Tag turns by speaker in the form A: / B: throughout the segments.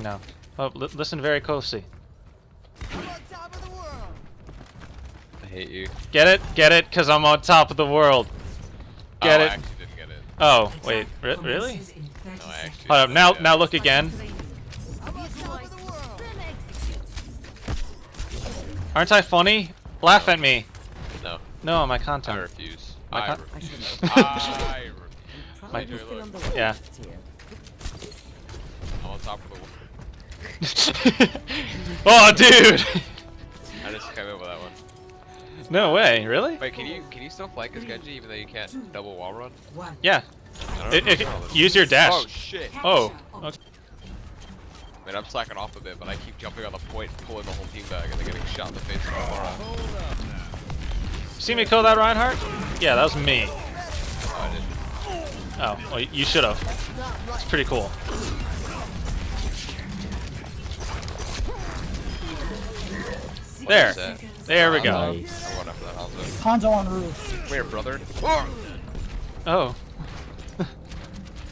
A: now. Oh, listen very closely.
B: I hate you.
A: Get it? Get it? Cause I'm on top of the world. Get it?
B: I actually didn't get it.
A: Oh, wait, really?
B: No, I actually
A: Hold up,
B: didn't
A: now,
B: get it.
A: now look again. Aren't I funny? Laugh at me.
B: No.
A: No, my
B: I
A: content.
B: refuse.
A: My
B: I
A: con-
B: refuse. I refuse.
A: My-
B: Enjoy, look.
A: Yeah.
B: I'm on top of the world.
A: Oh, dude!
B: I just came up with that one.
A: No way, really?
B: Wait, can you still flank as Genji even though you can't double wall run?
A: Yeah.
B: I don't know.
A: Use your dash.
B: Oh shit!
A: Oh. Okay.
B: I mean, I'm slacking off a bit, but I keep jumping on the point, pulling the whole team back, and then getting shot in the face from Aurora.
A: See me kill that Reinhardt? Yeah, that was me.
B: Oh, I didn't.
A: Oh, well, you should have. It's pretty cool. There. There we go.
C: Nice.
B: I went after that also.
D: Hanzo on roof.
B: Come here, brother.
A: Oh.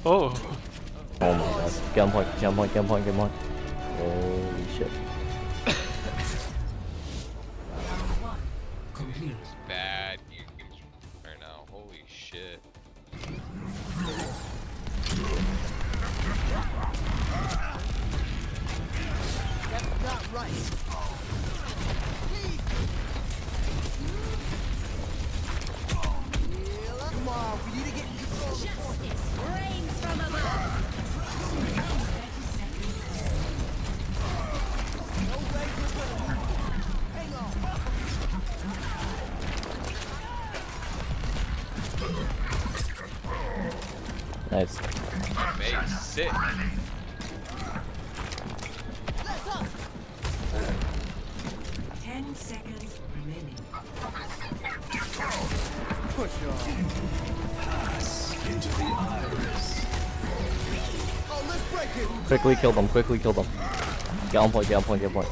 A: Oh.
C: Oh my god. Get on point, get on point, get on point, get on point. Holy shit.
B: Bad games right now. Holy shit.
D: That's not right. Come on, we need to get in control of the point.
E: Rains from above.
D: No way to win. Hang on.
C: Nice.
B: Mate, sick.
D: Let's up.
E: 10 seconds remaining.
D: Push on. Oh, let's break it.
C: Quickly kill them, quickly kill them. Get on point, get on point, get on point.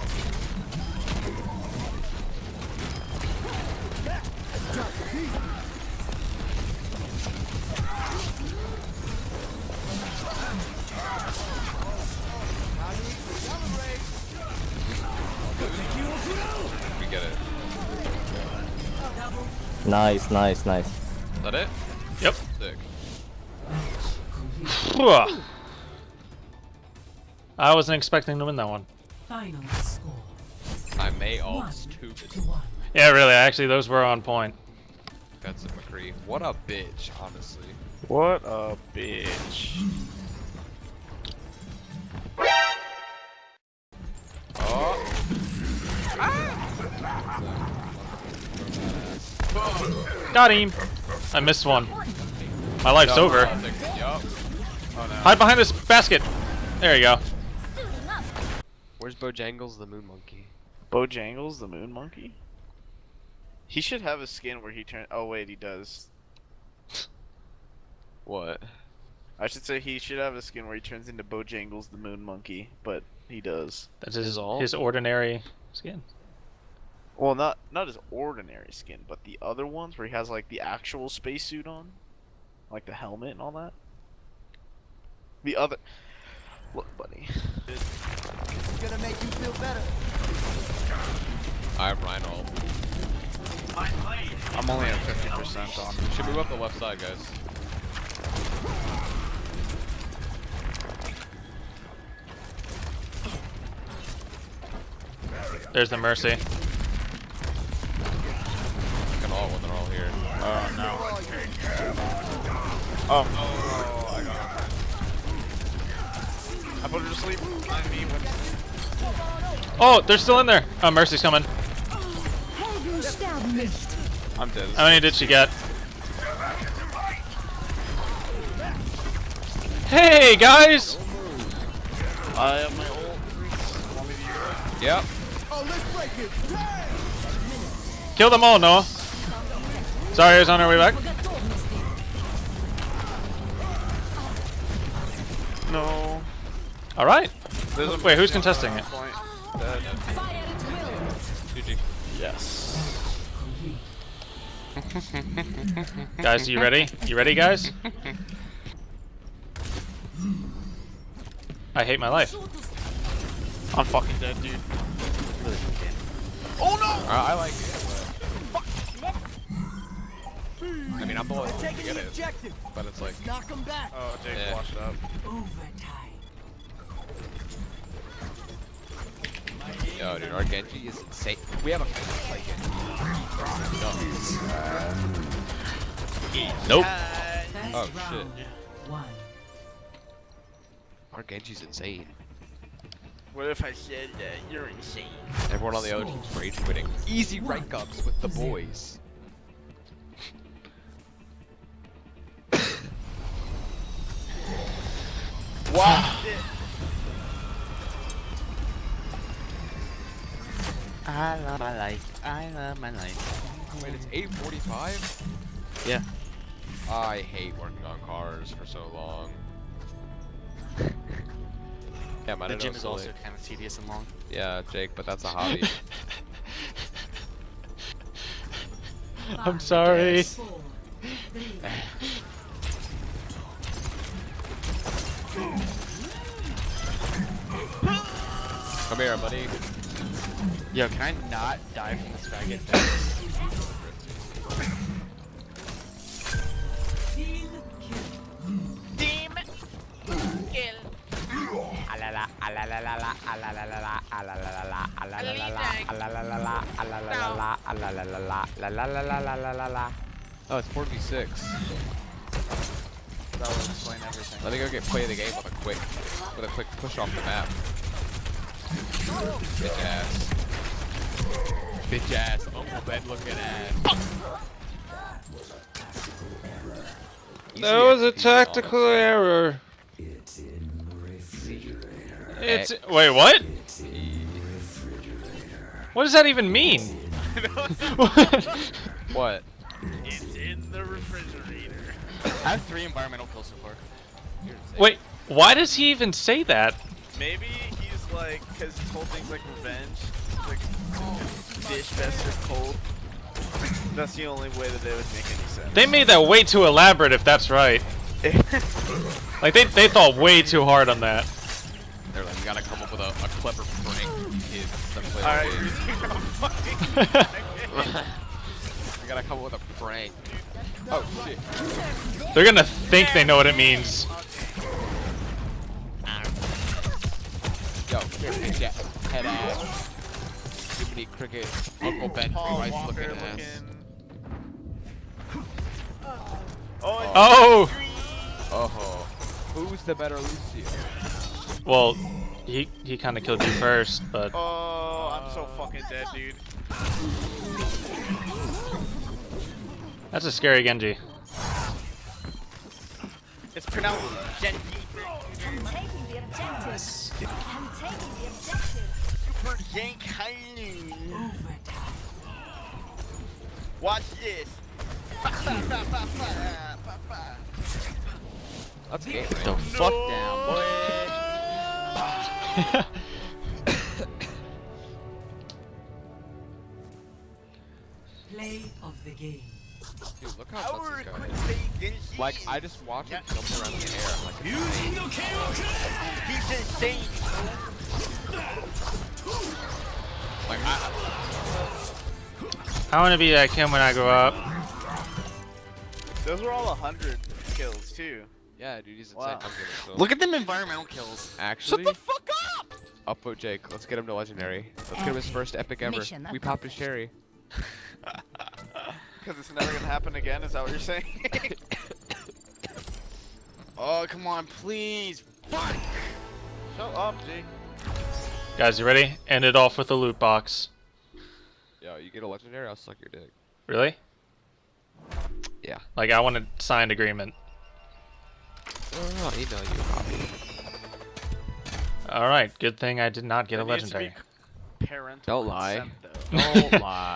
B: We get it.
C: Nice, nice, nice.
B: Is that it?
A: Yep.
B: Sick.
A: I wasn't expecting to win that one.
E: Final score.
B: I may all
E: 1
B: stupid.
E: to 1.
A: Yeah, really. Actually, those were on point.
B: That's a McCree. What a bitch, honestly.
F: What a bitch.
B: Oh.
A: Got him. I missed one. My life's
B: No,
A: over.
B: I'll take it. Yup.
F: Oh no.
A: Hide behind this basket. There you go.
B: Where's Bojangles the moon monkey?
F: Bojangles, the moon monkey? He should have a skin where he turns. Oh wait, he does.
B: What?
F: I should say he should have a skin where he turns into Bojangles, the moon monkey, but he does.
A: That's his
B: alt?
A: his ordinary skin.
F: Well, not his ordinary skin, but the other ones where he has like the actual spacesuit on, like the helmet and all that. The other. Look, buddy.
D: This is gonna make you feel better.
B: I have Rhino.
F: I'm only at 50% on.
B: Should move up the left side, guys.
A: There's the Mercy.
B: I can all when they're all here.
F: Oh no. Oh. Oh, I got it. I put her to sleep. I mean,
A: Oh, they're still in there. Oh, Mercy's coming.
F: I'm dead.
A: How many did she get? Hey, guys!
F: I have my ult. Want me to use it?
B: Yep.
D: Oh, let's break it.
A: Kill them all, Noah. Zarya's on her way back.
F: No.
A: All right.
F: There's a
A: Wait, who's contesting it?
F: point. Dead.
B: GG.
F: Yes.
A: Guys, you ready? You ready, guys? I hate my life.
F: I'm fucking dead, dude.
D: Oh no!
B: I like it, but I mean, I'm the one to
D: Taking
B: get
D: the
B: it,
D: objective.
B: but it's like,
D: Knock him back.
F: Oh, Jake
B: Yeah.
F: washed up.
E: Overtime.
B: yo, dude, our Genji is insane. We have a play Genji.
A: Nope.
E: First
B: Oh, shit.
E: round. One.
B: Our Genji's insane.
F: What if I said that you're insane?
B: Everyone on the other team's rage quitting. Easy rank ups with the boys.
F: Wow.
G: I love my life. I love my life.
B: Wait, it's 8:45?
G: Yeah.
B: I hate working on cars for so long. Yeah, my
G: The gym is also kind of tedious and long.
B: Yeah, Jake, but that's a hobby.
A: I'm sorry.
E: 4, 3,
B: Come here, buddy.
G: Yo, can I not die from this faggot?
E: team kill.
D: Team kill.
G: Alala, alalalala, alalalala, alalalala, alalalala, alalalala, alalalala, alalalala, lalalalalala.
B: Oh, it's 4v6.
G: That would explain everything.
B: Let me go play the game with a quick push off the map. Bitch ass. Bitch ass, Uncle Ben looking ass.
A: That was a tactical error. It's wait, what? What does that even mean?
B: What?
F: It's in the refrigerator.
G: I have 3 environmental kills so far.
A: Wait, why does he even say that?
F: Maybe he's like, because his whole thing's like revenge. Like, dish best or cold. That's the only way that they would make any sense.
A: They made that way too elaborate if that's right. Like they thought way too hard on that.
B: They're like, we gotta come up with a clever prank for kids that play the
F: Alright,
B: game. We gotta come up with a prank. Oh shit.
A: They're gonna think they know what it means.
B: Yo, here, bitch ass, head ass. Jiminy Cricket, Uncle Ben,
F: Paul
B: rice
F: Walker
B: looking ass.
F: looking. Oh,
A: Oh,
B: Oh, who's the better Lucio?
A: well, he kind of killed you first, but
F: oh, I'm so fucking dead, dude.
A: that's a scary Genji.
F: It's pronounced Genji.
D: I'm taking the objective. I'm taking the objective.
F: Super Yank Hainu.
E: Overtime.
F: Watch this.
B: That's game,
G: The
B: right?
G: fuck down, boy.
E: Play of the game.
B: Dude, look how nuts this guy is.
F: Genji.
B: Like, I just watch him jump around in the air. I'm like,
F: He's insane.
B: like
A: I want to be that kid when I grow up.
F: Those were all 100 kills too.
B: yeah, dude, he's insane.
F: Wow.
B: I'm good at
G: Look at them environmental kills.
B: Actually,
F: Shut the fuck up!
B: upvote Jake. Let's get him to legendary. Let's get him his first epic ever.
D: Mission
B: We popped his cherry.
F: Because it's never gonna happen again. Is that what you're saying?
G: Oh, come on, please. Fuck.
F: Shut up, Jake.
A: Guys, you ready? End it off with a loot box.
B: Yo, you get a legendary, I'll suck your dick.
A: Really?
B: Yeah.
A: Like I want a signed agreement.
B: I'll email you a copy.
A: All right, good thing I did not get a
F: There needs to be
A: legendary.
F: Parental
B: Don't lie.
F: consent, though.
B: Don't lie.